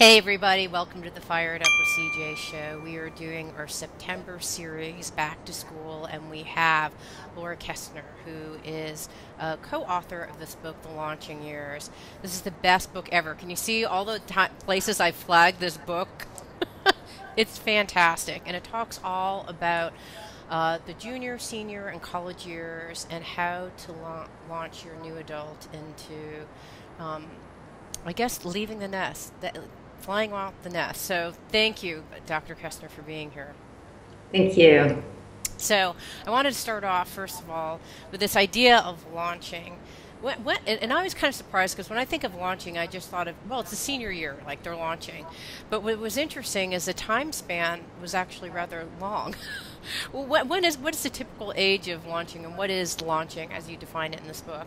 Hey everybody, welcome to the Fired Up with CJ show. We are doing our September series, Back to School, and we have Laura Kestner, who is a co-author of this book, The Launching Years. This is the best book ever. Can you see all the places I flagged this book? It's fantastic, and it talks all about the junior, senior, and college years and how to launch your new adult into I guess leaving the nest, flying off the nest. So thank you, Dr. Kestner, for being here. Thank you. So I wanted to start off, first of all, with this idea of launching. And I was kind of surprised because when I think of launching, I just thought of, well, it's a senior year, like they're launching. But what was interesting is the time span was actually rather long. Well, what is the typical age of launching, and what is launching as you define it in this book?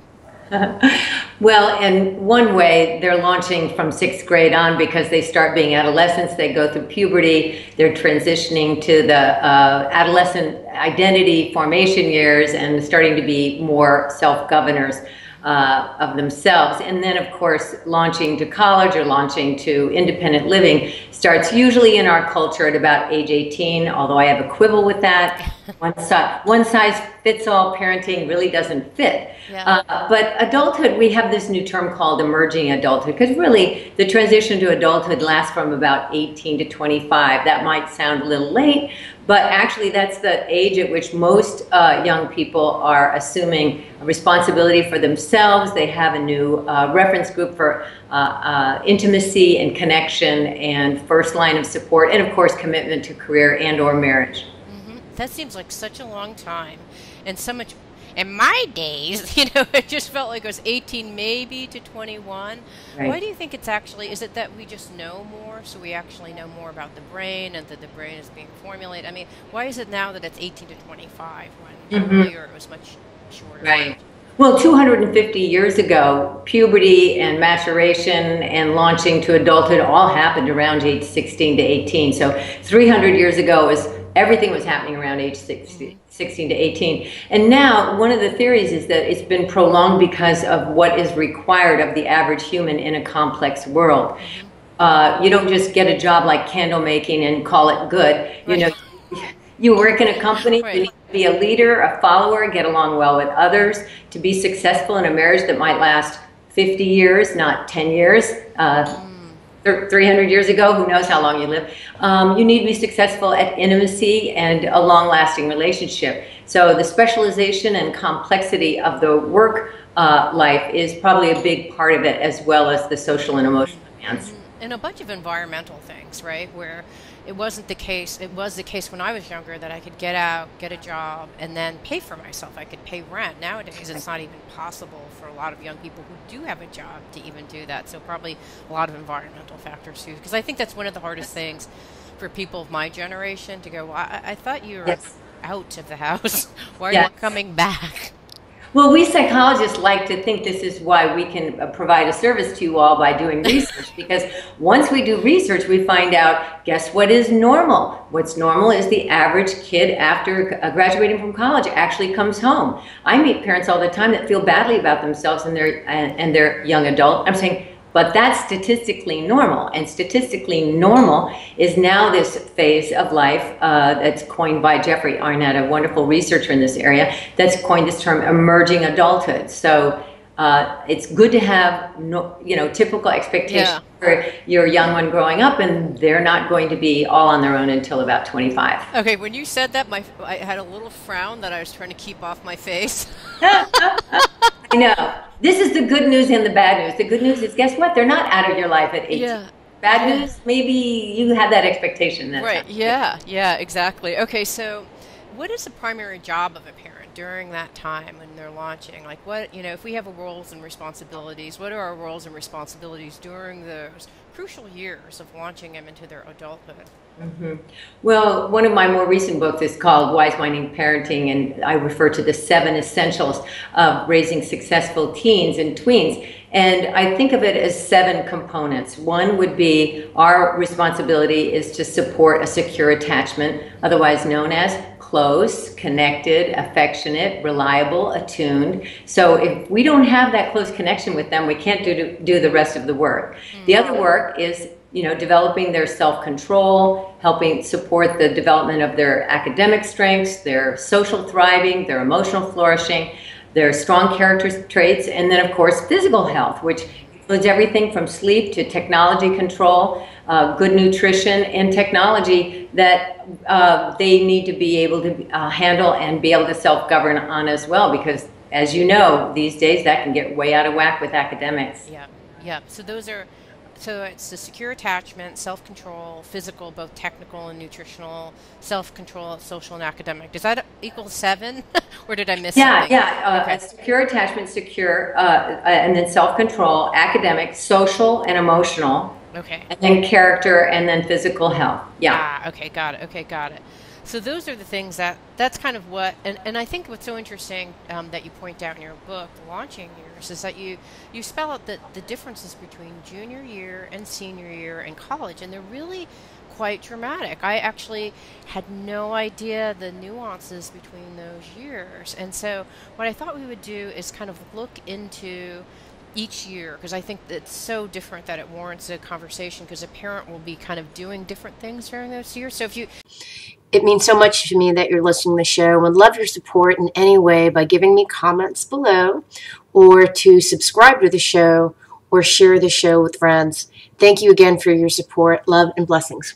Well, in one way, they're launching from 6th grade on because they start being adolescents. They go through puberty. They're transitioning to the adolescent identity formation years and starting to be more self-governors of themselves. And then, of course, launching to college or launching to independent living starts usually in our culture at about age 18, although I have a quibble with that. One size fits all parenting really doesn't fit. Yeah. But adulthood, we have this new term called emerging adulthood, because really the transition to adulthood lasts from about 18 to 25. That might sound a little late, but actually that's the age at which most young people are assuming responsibility for themselves. They have a new reference group for intimacy and connection and first line of support, and of course commitment to career and or marriage. That seems like such a long time, and so much. In my days, it just felt like it was 18 maybe to 21. Right. Why do you think it's actually, is it that we just know more, so we actually know more about the brain and that the brain is being formulated? I mean, why is it now that it's 18 to 25 when earlier it was much shorter? Right. Well, 250 years ago, puberty and maturation and launching to adulthood all happened around age 16 to 18. So 300 years ago everything was happening around age 16 to 18. And now one of the theories is that it's been prolonged because of what is required of the average human in a complex world. You don't just get a job like candle making and call it good. You work in a company, you need to be a leader, a follower, get along well with others, to be successful in a marriage that might last 50 years, not 10 years. 300 years ago, who knows how long you live. You need to be successful at intimacy and a long-lasting relationship. So the specialization and complexity of the work life is probably a big part of it, as well as the social and emotional demands. And a bunch of environmental things, right, where it wasn't the case. It was the case when I was younger that I could get out, get a job, and then pay for myself. I could pay rent. Nowadays, it's not even possible for a lot of young people who do have a job to even do that. So probably a lot of environmental factors too, because I think that's one of the hardest things for people of my generation to go, well, I thought you were out of the house. Why are you coming back? Well, we psychologists like to think this is why we can provide a service to you all by doing research, because once we do research, we find out, guess what is normal? What's normal is the average kid after graduating from college actually comes home. I meet parents all the time that feel badly about themselves and their young adult. I'm saying, but that's statistically normal, and statistically normal is now this phase of life that's coined by Jeffrey Arnett, a wonderful researcher in this area, that's coined this term emerging adulthood. So it's good to have typical expectations for your young one growing up, and they're not going to be all on their own until about 25. Okay, when you said that, I had a little frown that I was trying to keep off my face. I know. This is the good news and the bad news. The good news is, guess what? They're not out of your life at 18. Yeah. Bad news, maybe you had that expectation. Right, yeah, exactly. Okay, so what is the primary job of a parent during that time when they're launching? Like what, if we have roles and responsibilities, what are our roles and responsibilities during those crucial years of launching them into their adulthood? Well, one of my more recent books is called Wise Minding Parenting, and I refer to the 7 essentials of raising successful teens and tweens. And I think of it as 7 components. One would be our responsibility is to support a secure attachment, otherwise known as close, connected, affectionate, reliable, attuned. So if we don't have that close connection with them, we can't do the rest of the work. The other work is developing their self-control, helping support the development of their academic strengths, their social thriving, their emotional flourishing, their strong character traits, and then, of course, physical health, which includes everything from sleep to technology control, good nutrition, and technology that they need to be able to handle and be able to self-govern on as well, because, as you know, these days that can get way out of whack with academics. Yeah, yeah. So it's the secure attachment, self-control, physical, both technical and nutritional, self-control, social and academic. Does that equal 7? Or did I miss something? Yeah. Okay. Secure attachment, and then self-control, academic, social and emotional, Okay. and then character, and then physical health. Yeah. Okay, got it. Okay, got it. So those are the things that's kind of what, and I think what's so interesting that you point out in your book, The Launching Years, is that you spell out the differences between junior year and senior year in college, and they're really quite dramatic. I actually had no idea the nuances between those years. And so what I thought we would do is kind of look into each year, because I think it's so different that it warrants a conversation, because a parent will be kind of doing different things during those years. So if you It means so much to me that you're listening to the show. Would love your support in any way by giving me comments below, or to subscribe to the show, or share the show with friends. Thank you again for your support. Love and blessings.